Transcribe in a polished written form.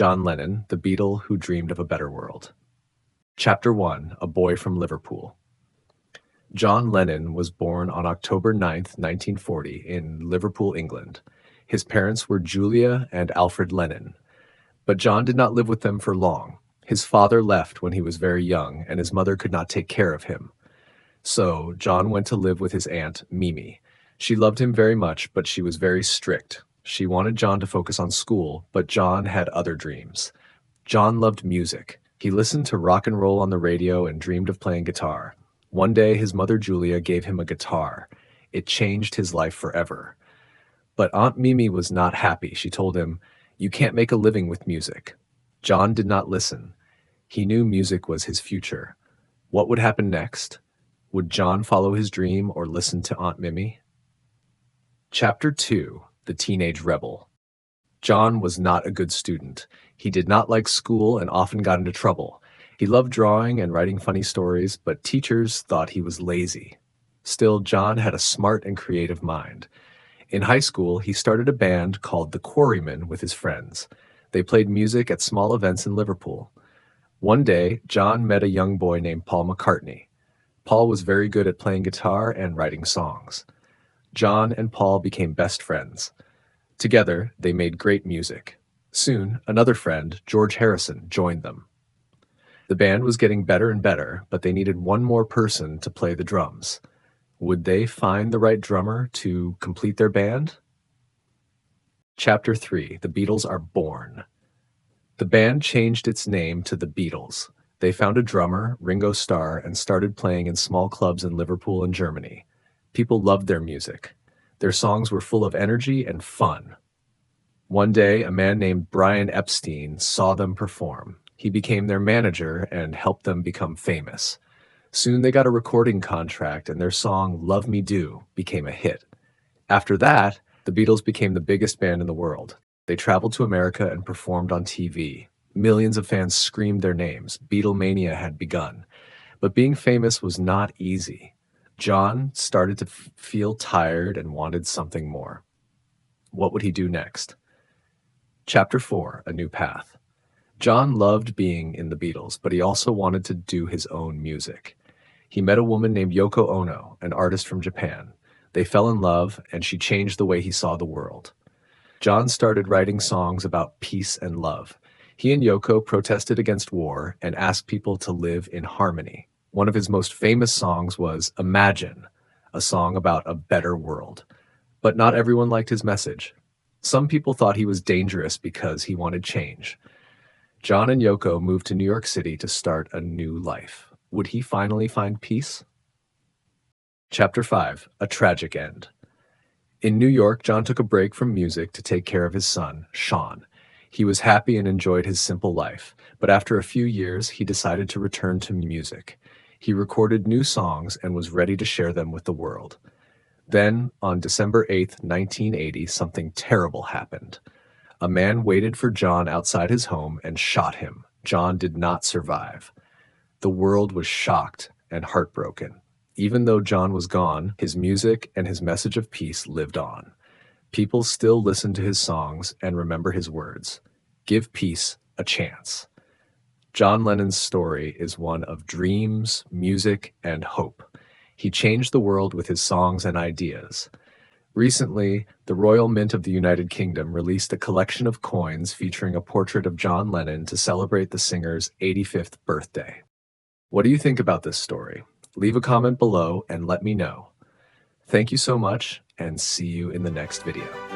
John Lennon, the Beatle who dreamed of a better world. Chapter 1: A Boy from Liverpool. John Lennon was born on October 9, 1940, in Liverpool, England. His parents were Julia and Alfred Lennon. But John did not live with them for long. His father left when he was very young, and his mother could not take care of him. So John went to live with his aunt, Mimi. She loved him very much, but she was very strict. She wanted John to focus on school, but John had other dreams. John loved music. He listened to rock and roll on the radio and dreamed of playing guitar. One day, his mother Julia gave him a guitar. It changed his life forever. But Aunt Mimi was not happy. She told him, "You can't make a living with music." John did not listen. He knew music was his future. What would happen next? Would John follow his dream or listen to Aunt Mimi? Chapter 2: The Teenage Rebel. John was not a good student. He did not like school and often got into trouble. He loved drawing and writing funny stories, but teachers thought he was lazy. Still, John had a smart and creative mind. In high school, he started a band called the Quarrymen with his friends. They played music at small events in Liverpool. One day, John met a young boy named Paul McCartney. Paul was very good at playing guitar and writing songs. John and Paul became best friends. Together, they made great music. Soon, another friend, George Harrison, joined them. The band was getting better and better, but they needed one more person to play the drums. Would they find the right drummer to complete their band? Chapter 3: The Beatles Are Born. The band changed its name to the Beatles. They found a drummer, Ringo Starr, and started playing in small clubs in Liverpool and Germany. People loved their music. Their songs were full of energy and fun. One day, a man named Brian Epstein saw them perform. He became their manager and helped them become famous. Soon they got a recording contract, and their song "Love Me Do" became a hit. After that, the Beatles became the biggest band in the world. They traveled to America and performed on TV. Millions of fans screamed their names. Beatlemania had begun. But being famous was not easy. John started to feel tired and wanted something more. What would he do next? Chapter 4: A New Path. John loved being in the Beatles, but he also wanted to do his own music. He met a woman named Yoko Ono, an artist from Japan. They fell in love, and she changed the way he saw the world. John started writing songs about peace and love. He and Yoko protested against war and asked people to live in harmony. One of his most famous songs was "Imagine," a song about a better world. But not everyone liked his message. Some people thought he was dangerous because he wanted change. John and Yoko moved to New York City to start a new life. Would he finally find peace? Chapter 5: A Tragic End. In New York, John took a break from music to take care of his son, Sean. He was happy and enjoyed his simple life, but after a few years, he decided to return to music. He recorded new songs and was ready to share them with the world. Then, on December 8, 1980, something terrible happened. A man waited for John outside his home and shot him. John did not survive. The world was shocked and heartbroken. Even though John was gone, his music and his message of peace lived on. People still listen to his songs and remember his words. Give peace a chance. John Lennon's story is one of dreams, music, and hope. He changed the world with his songs and ideas. Recently, the Royal Mint of the United Kingdom released a collection of coins featuring a portrait of John Lennon to celebrate the singer's 85th birthday. What do you think about this story? Leave a comment below and let me know. Thank you so much, and see you in the next video.